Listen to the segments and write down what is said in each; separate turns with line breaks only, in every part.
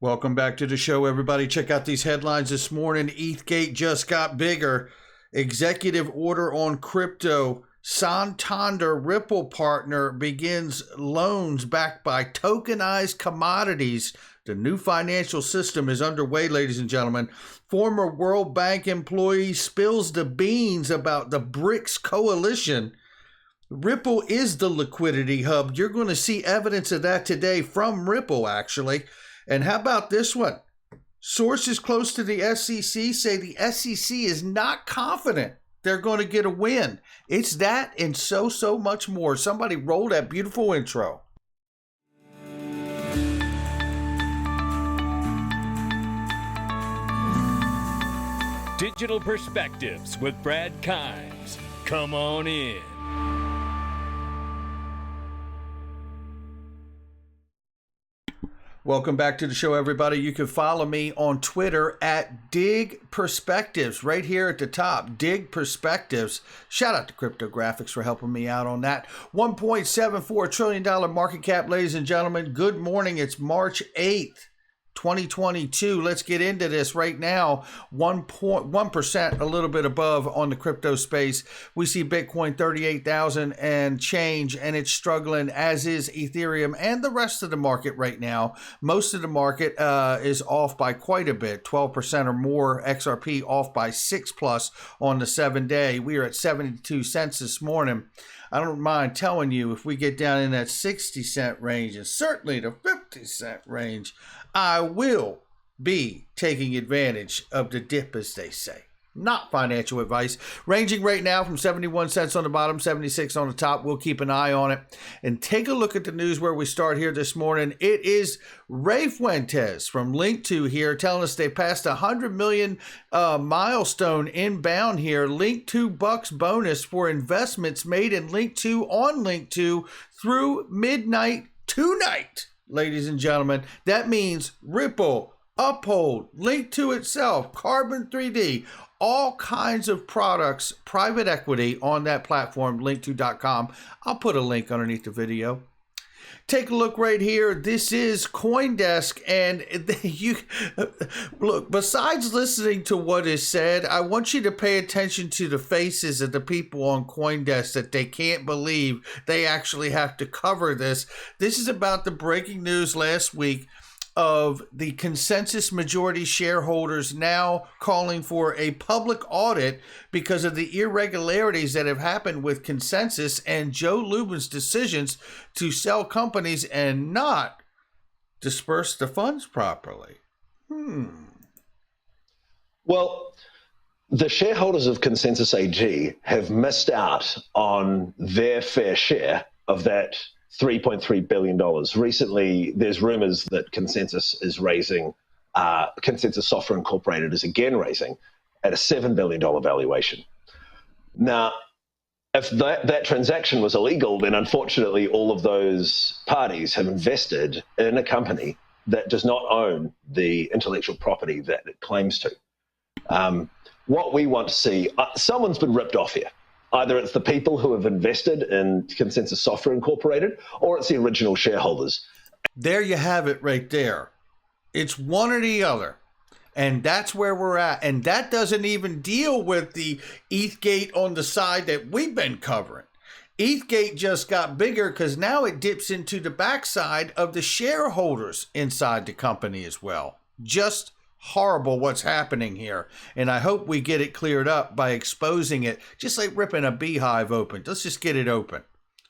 Welcome back to the show, everybody. Check out these headlines this morning. ETHgate just got bigger. Executive order on crypto. Santander Ripple partner begins loans backed by tokenized commodities. The new financial system is underway, ladies and gentlemen. Former World Bank employee spills the beans about the BRICS coalition. Ripple is the liquidity hub. You're going to see evidence of that today from Ripple, actually. And how about this one? Sources close to the SEC say the SEC is not confident they're going to get a win. It's that and so much more. Somebody roll that beautiful intro.
Digital Perspectives with Brad Kimes. Come on in.
Welcome back to the show, everybody. You can follow me on Twitter at Dig Perspectives, right here at the top, Dig Perspectives. Shout out to Cryptographics for helping me out on that. $1.74 trillion market cap, ladies and gentlemen. Good morning. It's March 8th. 2022. Let's get into this right now. 1%, a little bit above on the crypto space. We see Bitcoin 38,000 and change, and it's struggling, as is Ethereum and the rest of the market right now. Most of the market is off by quite a bit, 12% or more. XRP off by 6+ on the 7-day. We are at 72 cents this morning. I don't mind telling you, if we get down in that 60-cent range and certainly the 50-cent range, I will be taking advantage of the dip, as they say. Not financial advice. Ranging right now from 71 cents on the bottom, 76 on the top. We'll keep an eye on it. And take a look at the news where we start here this morning. It is Ray Fuentes from Link2 here telling us they passed 100 million milestone inbound here. Link2 bucks bonus for investments made in Link2 on Link2 through midnight tonight. Ladies and gentlemen, that means Ripple, Uphold, Link2 itself, Carbon 3D, all kinds of products, private equity on that platform, link2.com. I'll put a link underneath the video. Take a look right here. This is CoinDesk, and you look, besides listening to what is said, I want you to pay attention to the faces of the people on CoinDesk that they can't believe they actually have to cover this. This is about the breaking news last week of the consensus majority shareholders now calling for a public audit because of the irregularities that have happened with consensus and Joe Lubin's decisions to sell companies and not disperse the funds properly.
Well, the shareholders of Consensus AG have missed out on their fair share of that $3.3 billion. Recently, there's rumors that Consensus is raising, Consensus Software Incorporated is again raising at a $7 billion valuation. Now, if that transaction was illegal, then unfortunately all of those parties have invested in a company that does not own the intellectual property that it claims to. What we want to see, someone's been ripped off here. Either it's the people who have invested in Consensus Software Incorporated, or it's the original shareholders.
There you have it right there. It's one or the other. And that's where we're at. And that doesn't even deal with the ETHgate on the side that we've been covering. ETHgate just got bigger because now it dips into the backside of the shareholders inside the company as well. Just horrible what's happening here, and I hope we get it cleared up by exposing it, just like ripping a beehive open. Let's just get it open.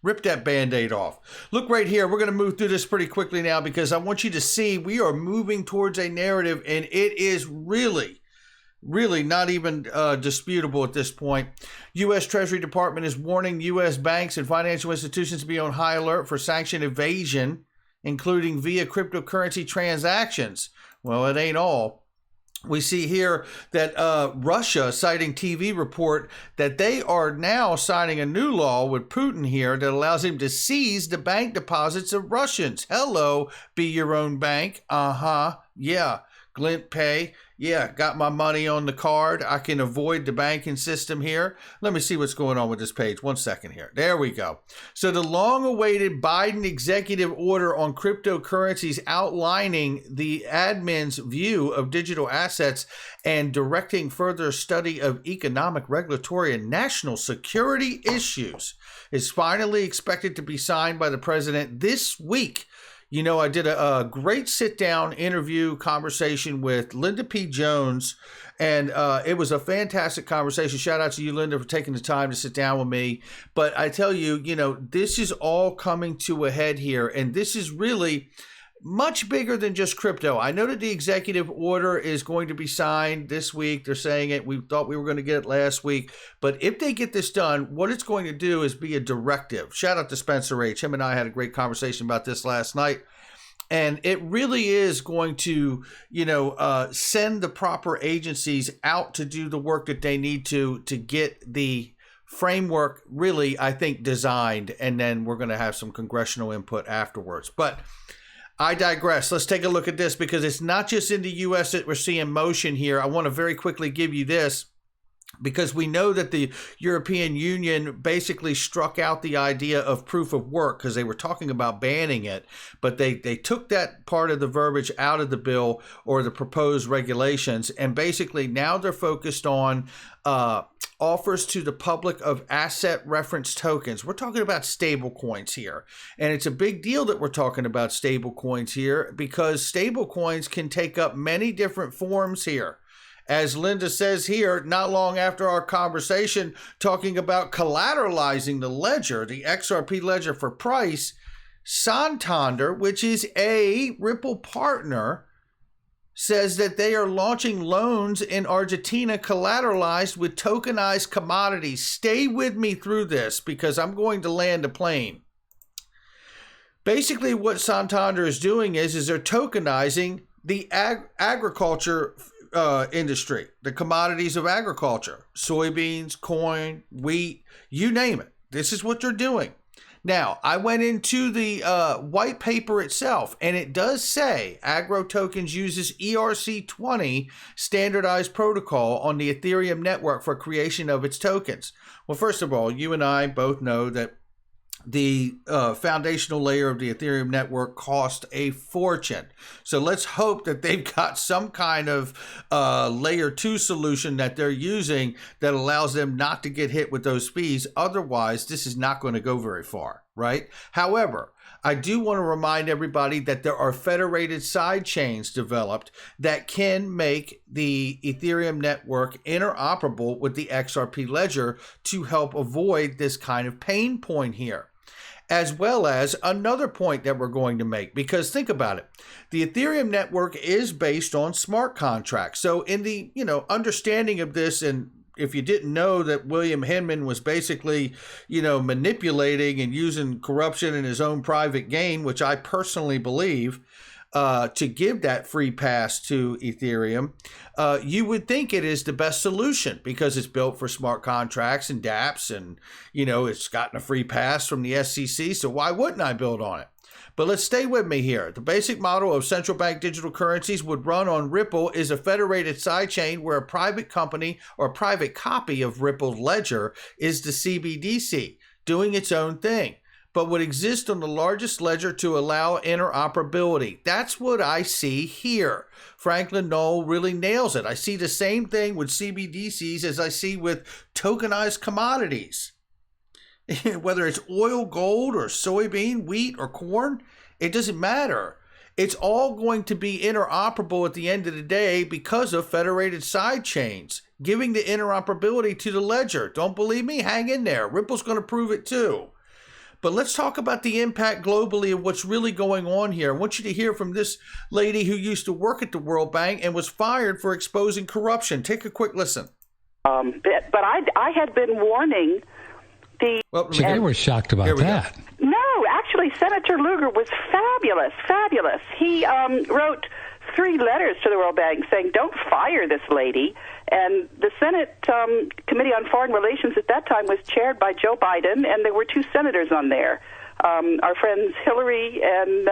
Rip that band-aid off. Look right here. We're going to move through this pretty quickly now because I want you to see we are moving towards a narrative, and it is really not even disputable at this point. U.S. Treasury Department is warning U.S. banks and financial institutions to be on high alert for sanction evasion, including via cryptocurrency transactions. Well, it ain't all. We see here that Russia, citing TV report, that they are now signing a new law with Putin here that allows him to seize the bank deposits of Russians. Hello, be your own bank. Yeah. Glint Pay. Yeah, got my money on the card. I can avoid the banking system here. Let me see what's going on with this page. 1 second here. There we go. So the long-awaited Biden executive order on cryptocurrencies outlining the admin's view of digital assets and directing further study of economic, regulatory, and national security issues is finally expected to be signed by the president this week. You know, I did a great sit-down interview conversation with Linda P. Jones, and it was a fantastic conversation. Shout out to you, Linda, for taking the time to sit down with me. But I tell you, you know, this is all coming to a head here, and this is really much bigger than just crypto. I know that the executive order is going to be signed this week. They're saying it. We thought we were going to get it last week. But if they get this done, what it's going to do is be a directive. Shout out to Spencer H. Him and I had a great conversation about this last night. And it really is going to, you know, send the proper agencies out to do the work that they need to get the framework really, I think, designed. And then we're going to have some congressional input afterwards. But I digress. Let's take a look at this because it's not just in the U.S. that we're seeing motion here. I want to very quickly give you this because we know that the European Union basically struck out the idea of proof of work because they were talking about banning it, but they took that part of the verbiage out of the bill or the proposed regulations, and basically now they're focused on offers to the public of asset reference tokens. We're talking about stable coins here. And it's a big deal that we're talking about stable coins here because stable coins can take up many different forms here. As Linda says here, not long after our conversation talking about collateralizing the ledger, the XRP ledger for price, Santander, which is a Ripple partner, says that they are launching loans in Argentina collateralized with tokenized commodities. Stay with me through this because I'm going to land a plane. Basically, what Santander is doing is they're tokenizing the agriculture industry, the commodities of agriculture, soybeans, corn, wheat, you name it. This is what they're doing. Now, I went into the white paper itself, and it does say Aggro Tokens uses ERC-20 standardized protocol on the Ethereum network for creation of its tokens. Well, first of all, you and I both know that the foundational layer of the Ethereum network cost a fortune. So let's hope that they've got some kind of layer 2 solution that they're using that allows them not to get hit with those fees. Otherwise, this is not going to go very far, right? However, I do want to remind everybody that there are federated side chains developed that can make the Ethereum network interoperable with the XRP ledger to help avoid this kind of pain point here. As well as another point that we're going to make, because think about it. The Ethereum network is based on smart contracts. So in the, understanding of this, and if you didn't know that William Hinman was basically, manipulating and using corruption in his own private gain, which I personally believe, to give that free pass to Ethereum, you would think it is the best solution because it's built for smart contracts and dApps and, it's gotten a free pass from the SEC. So why wouldn't I build on it? But let's stay with me here. The basic model of central bank digital currencies would run on Ripple is a federated sidechain where a private company or a private copy of Ripple's ledger is the CBDC doing its own thing, but would exist on the largest ledger to allow interoperability. That's what I see here. Franklin Knoll really nails it. I see the same thing with CBDCs as I see with tokenized commodities. Whether it's oil, gold, or soybean, wheat, or corn, it doesn't matter. It's all going to be interoperable at the end of the day because of federated side chains, giving the interoperability to the ledger. Don't believe me? Hang in there. Ripple's going to prove it too. But let's talk about the impact globally of what's really going on here. I want you to hear from this lady who used to work at the World Bank and was fired for exposing corruption. Take a quick listen.
But I had been warning the...
Well, so they were shocked about that.
No, actually, Senator Lugar was fabulous. He wrote 3 letters to the World Bank saying, don't fire this lady. And the Senate Committee on Foreign Relations at that time was chaired by Joe Biden, and there were 2 senators on there, our friends Hillary and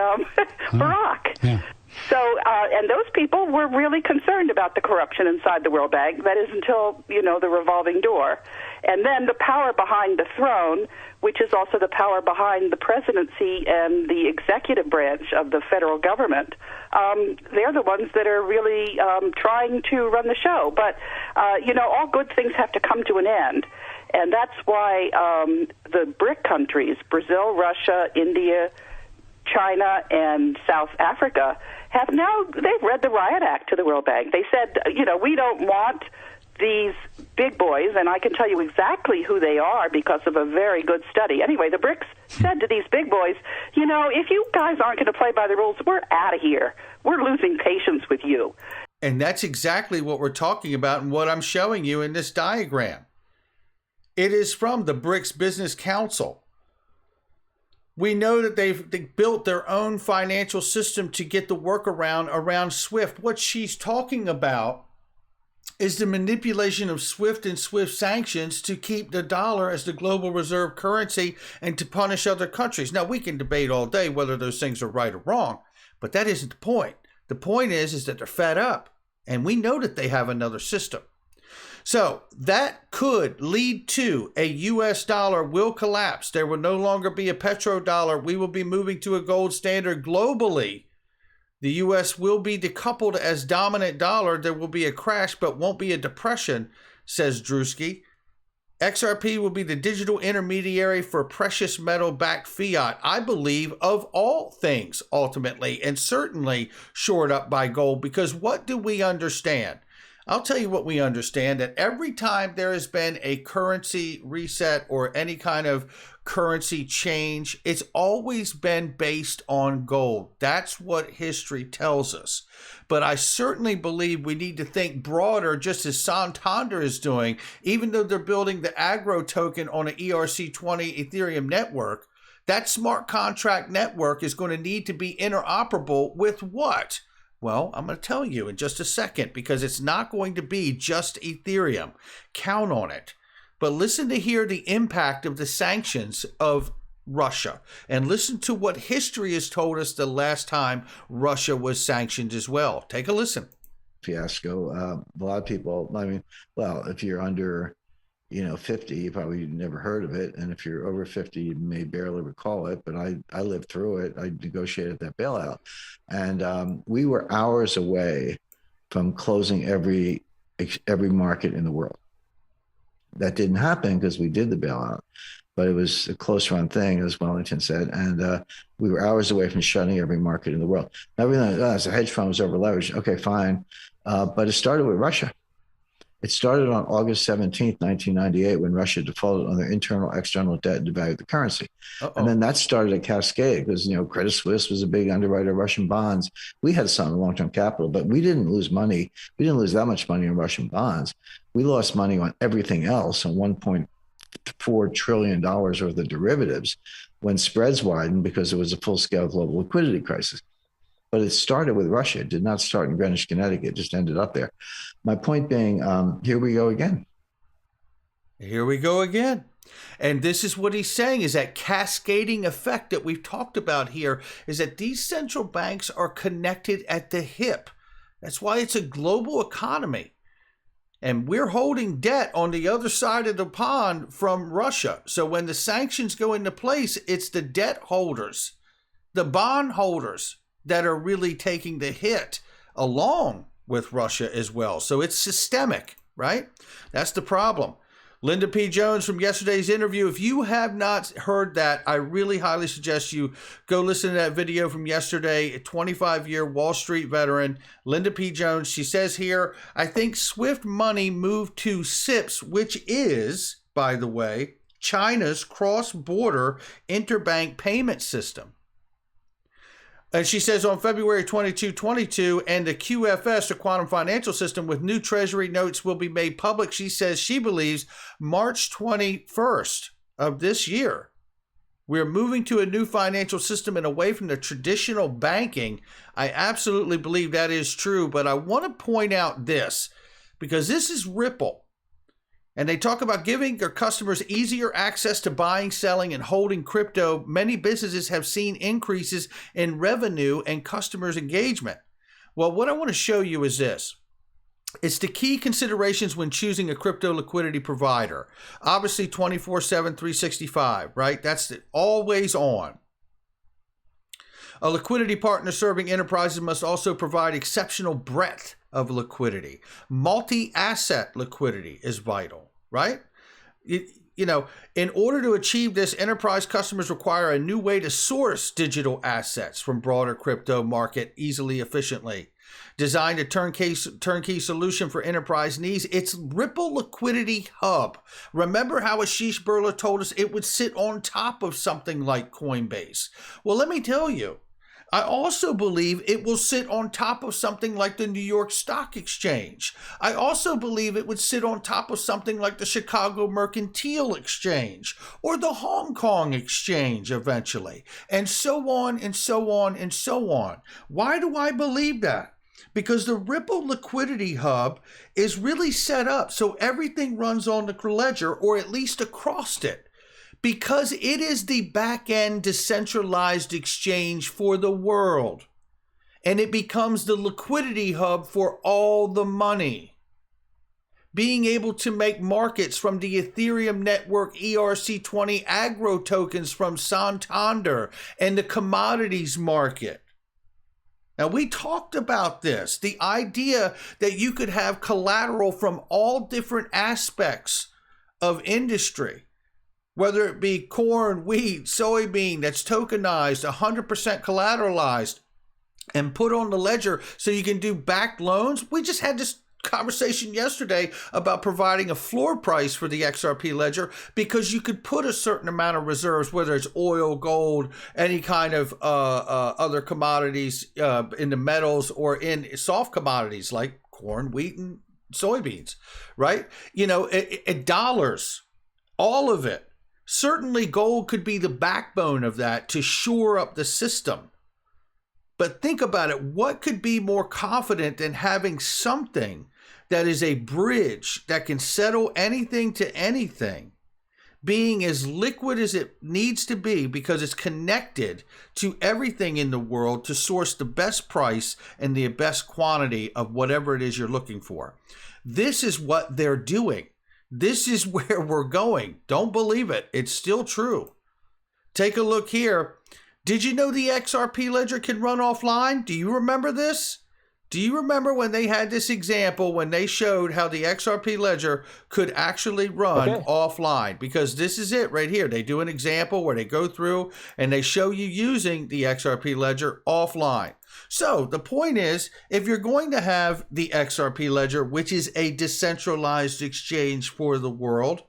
Barack.
Yeah.
So, and those people were really concerned about the corruption inside the World Bank. That is until, the revolving door. And then the power behind the throne, which is also the power behind the presidency and the executive branch of the federal government, they're the ones that are really trying to run the show. But, all good things have to come to an end. And that's why the BRIC countries, Brazil, Russia, India, China, and South Africa, they've read the Riot Act to the World Bank. They said, we don't want these big boys, and I can tell you exactly who they are because of a very good study. Anyway, the BRICS said to these big boys, if you guys aren't going to play by the rules, we're out of here. We're losing patience with you.
And that's exactly what we're talking about and what I'm showing you in this diagram. It is from the BRICS Business Council. We know that they built their own financial system to get the workaround around SWIFT. What she's talking about is the manipulation of SWIFT and SWIFT sanctions to keep the dollar as the global reserve currency and to punish other countries. Now, we can debate all day whether those things are right or wrong, but that isn't the point. The point is that they're fed up, and we know that they have another system. So that could lead to a U.S. dollar will collapse. There will no longer be a petrodollar. We will be moving to a gold standard globally. The U.S. will be decoupled as dominant dollar. There will be a crash, but won't be a depression, says Drewski. XRP will be the digital intermediary for precious metal-backed fiat, I believe, of all things, ultimately, and certainly shored up by gold, because what do we understand? I'll tell you what we understand, that every time there has been a currency reset or any kind of currency change, it's always been based on gold. That's what history tells us. But I certainly believe we need to think broader, just as Santander is doing, even though they're building the Aggro token on an ERC20 Ethereum network. That smart contract network is going to need to be interoperable with what? Well, I'm going to tell you in just a second, because it's not going to be just Ethereum. Count on it. But listen to hear the impact of the sanctions of Russia, and listen to what history has told us the last time Russia was sanctioned as well. Take a listen.
Fiasco. A lot of people, if you're under 50, you probably never heard of it. And if you're over 50, you may barely recall it, but I lived through it. I negotiated that bailout. And we were hours away from closing every market in the world. That didn't happen because we did the bailout, but it was a close run thing, as Wellington said. And we were hours away from shutting every market in the world. Now, everything as a hedge fund was over leveraged. Okay, fine. But it started with Russia. It started on August 17th, 1998, when Russia defaulted on their internal external debt and devalued the currency. And then that started a cascade because, Credit Suisse was a big underwriter of Russian bonds. We had some long-term capital, but we didn't lose money. We didn't lose that much money on Russian bonds. We lost money on everything else, on $1.4 trillion worth of derivatives when spreads widened because it was a full-scale global liquidity crisis. But it started with Russia. It did not start in Greenwich, Connecticut. It just ended up there. My point being, here we go again.
Here we go again. And this is what he's saying, is that cascading effect that we've talked about here, is that these central banks are connected at the hip. That's why it's a global economy. And we're holding debt on the other side of the pond from Russia. So when the sanctions go into place, it's the debt holders, the bond holders, that are really taking the hit along with Russia as well. So it's systemic, right? That's the problem. Linda P. Jones from yesterday's interview. If you have not heard that, I really highly suggest you go listen to that video from yesterday. A 25-year Wall Street veteran, Linda P. Jones. She says here, I think SWIFT money moved to SIPS, which is, by the way, China's cross-border interbank payment system. And she says on February 22, 22, and the QFS, the quantum financial system, with new treasury notes will be made public. She says she believes March 21st of this year. We're moving to a new financial system and away from the traditional banking. I absolutely believe that is true, but I want to point out this, because this is Ripple. And they talk about giving their customers easier access to buying, selling, and holding crypto. Many businesses have seen increases in revenue and customers' engagement. Well, what I want to show you is this. It's the key considerations when choosing a crypto liquidity provider. Obviously 24/7, 365, right? That's always on. A liquidity partner serving enterprises must also provide exceptional breadth of liquidity. Multi-asset liquidity is vital, right? In order to achieve this, enterprise customers require a new way to source digital assets from broader crypto market easily, efficiently. Designed a turnkey solution for enterprise needs, it's Ripple Liquidity Hub. Remember how Ashish Burla told us it would sit on top of something like Coinbase? Well, let me tell you, I also believe it will sit on top of something like the New York Stock Exchange. I also believe it would sit on top of something like the Chicago Mercantile Exchange or the Hong Kong Exchange eventually, and so on and so on and so on. Why do I believe that? Because the Ripple Liquidity Hub is really set up so everything runs on the ledger, or at least across it, because it is the back-end decentralized exchange for the world. And it becomes the liquidity hub for all the money. Being able to make markets from the Ethereum network ERC20 Aggro Tokens from Santander and the commodities market. Now, we talked about this, the idea that you could have collateral from all different aspects of industry, whether it be corn, wheat, soybean, that's tokenized, 100% collateralized, and put on the ledger so you can do backed loans. We just had this conversation yesterday about providing a floor price for the XRP ledger because you could put a certain amount of reserves, whether it's oil, gold, any kind of other commodities in the metals or in soft commodities like corn, wheat, and soybeans, right? Dollars, all of it. Certainly gold could be the backbone of that to shore up the system. But think about it. What could be more confident than having something that is a bridge that can settle anything to anything, being as liquid as it needs to be because it's connected to everything in the world to source the best price and the best quantity of whatever it is you're looking for? This is what they're doing. This is where we're going. Don't believe it. It's still true. Take a look here. Did you know the XRP ledger can run offline? Do you remember this? Do you remember when they had this example when they showed how the XRP ledger could actually run offline? Because this is it right here. They do an example where they go through and they show you using the XRP ledger offline. So the point is, if you're going to have the XRP ledger, which is a decentralized exchange for the world,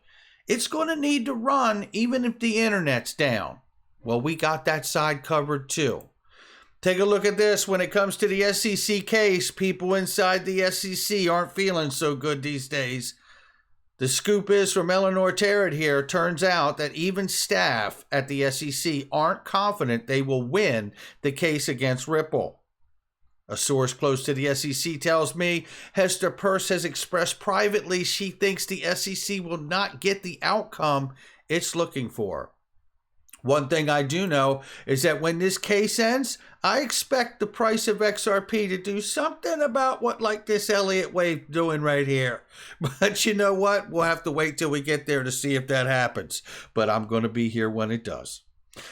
it's going to need to run even if the internet's down. Well, we got that side covered too. Take a look at this. When it comes to the SEC case, people inside the SEC aren't feeling so good these days. The scoop is from Eleanor Tarrant here. Turns out that even staff at the SEC aren't confident they will win the case against Ripple. A source close to the SEC tells me Hester Peirce has expressed privately she thinks the SEC will not get the outcome it's looking for. One thing I do know is that when this case ends, I expect the price of XRP to do something about what like this Elliott wave doing right here. But you know what? We'll have to wait till we get there to see if that happens. But I'm going to be here when it does.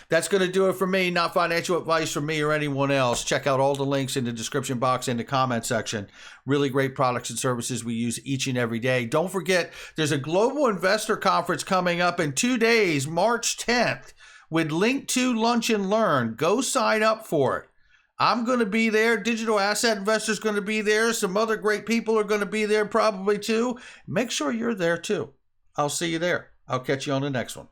That's going to do it for me. Not financial advice from me or anyone else. Check out all the links in the description box in the comment section. Really great products and services we use each and every day. Don't forget, there's a global investor conference coming up in 2 days, March 10th. With Link to Lunch and Learn. Go sign up for it. I'm going to be there. Digital asset investors going to be there. Some other great people are going to be there probably too. Make sure you're there too. I'll see you there. I'll catch you on the next one.